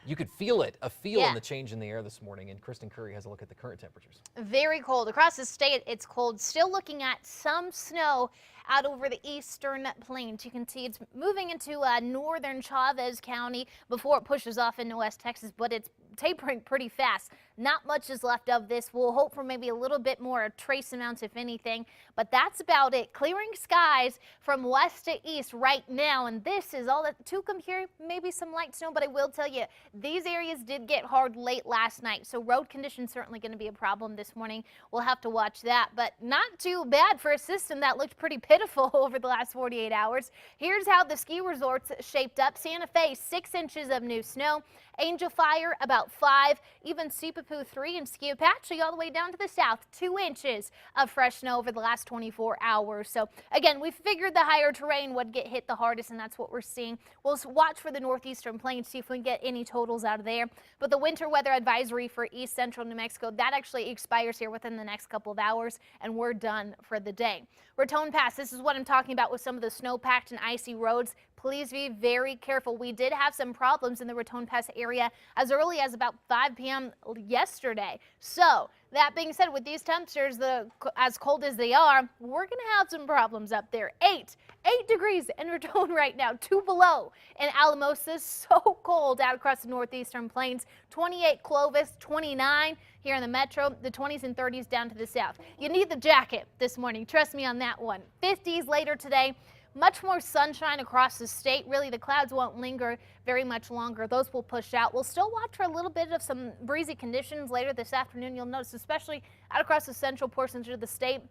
You could feel it, in Yeah. the change in the air this morning, and Kristen Curry has a look at the current temperatures. Very cold. Across the state, it's cold. Still looking at some snow out over the eastern plains. You can see it's moving into northern Chavez County before it pushes off into West Texas, but it's tapering pretty fast. Not much is left of this. We'll hope for maybe a little bit more, trace amounts if anything, but that's about it. Clearing skies from west to east right now, and this is all that to come here. Maybe some light snow, but I will tell you, these areas did get hard late last night, so road conditions certainly going to be a problem this morning. We'll have to watch that, but not too bad for a system that looked pretty pitiful over the last 48 hours. Here's how the ski resorts shaped up. Santa Fe, 6 inches of new snow. Angel Fire, about 5. Even Sipapoo, 3. And Ski Apache, all the way down to the south, 2 inches of fresh snow over the last 24 hours. So, again, we figured the higher terrain would get hit the hardest, and that's what we're seeing. We'll watch for the northeastern plains, see if we can get any totals out of there. But the winter weather advisory for east central New Mexico, that actually expires here within the next couple of hours, and we're done for the day. Raton Pass, this is what I'm talking about with some of the snow-packed and icy roads. Please be very careful. We did have some problems in the Raton Pass area as early as about 5 p.m. yesterday. So that being said, with these temperatures, as cold as they are, we're going to have some problems up there. 8 degrees in Raton right now, 2 below in Alamosa. So cold out across the northeastern plains. 28 Clovis, 29 here in the metro, the 20s and 30s down to the south. You need the jacket this morning. Trust me on that one. 50s later today. Much more sunshine across the state. Really, the clouds won't linger very much longer. Those will push out. We'll still watch for a little bit of some breezy conditions later this afternoon. You'll notice, especially out across the central portions of the state,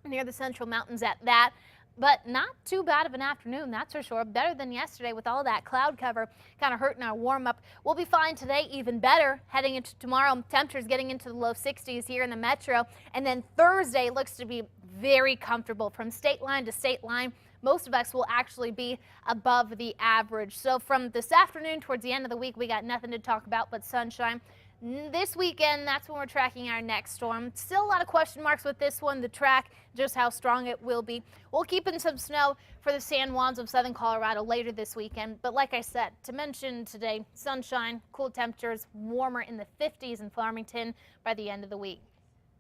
near the central mountains at that. But not too bad of an afternoon, that's for sure. Better than yesterday with all that cloud cover kind of hurting our warm up. We'll be fine today, even better heading into tomorrow. Temperatures getting into the low 60s here in the metro. And then Thursday looks to be very comfortable from state line to state line. Most of us will actually be above the average. So from this afternoon towards the end of the week, we got nothing to talk about but sunshine. This weekend, that's when we're tracking our next storm. Still a lot of question marks with this one, the track, just how strong it will be. We'll keep in some snow for the San Juans of southern Colorado later this weekend. But like I said, to mention today, sunshine, cool temperatures, warmer in the 50s in Farmington by the end of the week.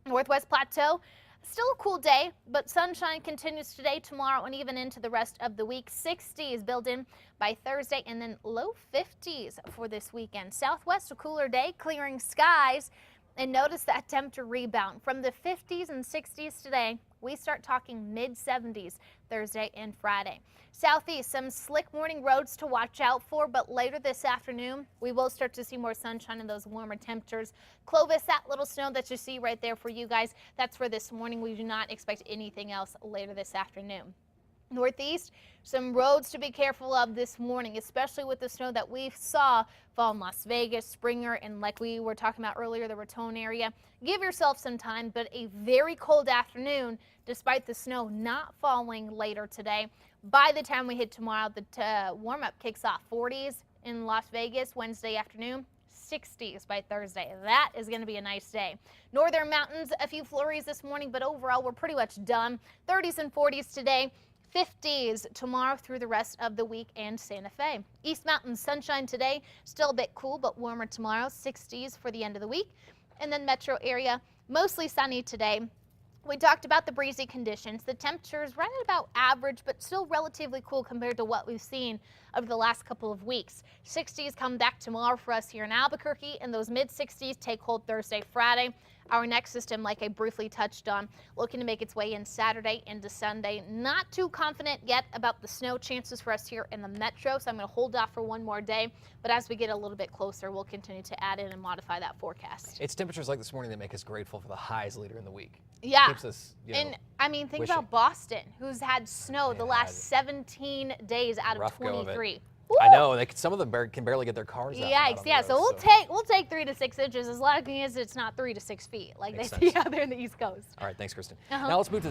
Northwest Plateau. Still a cool day, but sunshine continues today, tomorrow, and even into the rest of the week. 60s built in by Thursday, and then low 50s for this weekend. Southwest, a cooler day, clearing skies, and notice that temperature rebound. From the 50s and 60s today, we start talking mid-70s Thursday and Friday. Southeast, some slick morning roads to watch out for, but later this afternoon, we will start to see more sunshine and those warmer temperatures. Clovis, that little snow that you see right there for you guys, that's for this morning. We do not expect anything else later this afternoon. Northeast, some roads to be careful of this morning, especially with the snow that we saw fall in Las Vegas, Springer, and like we were talking about earlier, the Raton area. Give yourself some time, but a very cold afternoon despite the snow not falling later today. By the time we hit tomorrow, the warm-up kicks off. 40s in Las Vegas Wednesday afternoon. 60s by Thursday. That is going to be a nice day. Northern mountains, a few flurries this morning, but overall we're pretty much done. 30s and 40s today. 50s tomorrow through the rest of the week, and Santa Fe. East Mountain sunshine today, still a bit cool but warmer tomorrow. 60s for the end of the week. And then metro area, mostly sunny today. We talked about the breezy conditions. The temperatures right at about average, but still relatively cool compared to what we've seen over the last couple of weeks. 60s come back tomorrow for us here in Albuquerque, and those mid-60s take hold Thursday, Friday. Our next system, like I briefly touched on, looking to make its way in Saturday into Sunday. Not too confident yet about the snow chances for us here in the metro, so I'm going to hold off for one more day. But as we get a little bit closer, we'll continue to add in and modify that forecast. It's temperatures like this morning that make us grateful for the highs later in the week. Yeah. Keeps us, and I mean, think wishing. about Boston, who's had snow the last 17 days out of 23. I know, some of them can barely get their cars out. Yikes, yeah, so we'll take 3 to 6 inches as long as it's not 3 to 6 feet like they see out there in the East Coast. All right, thanks, Kristen. Now let's move to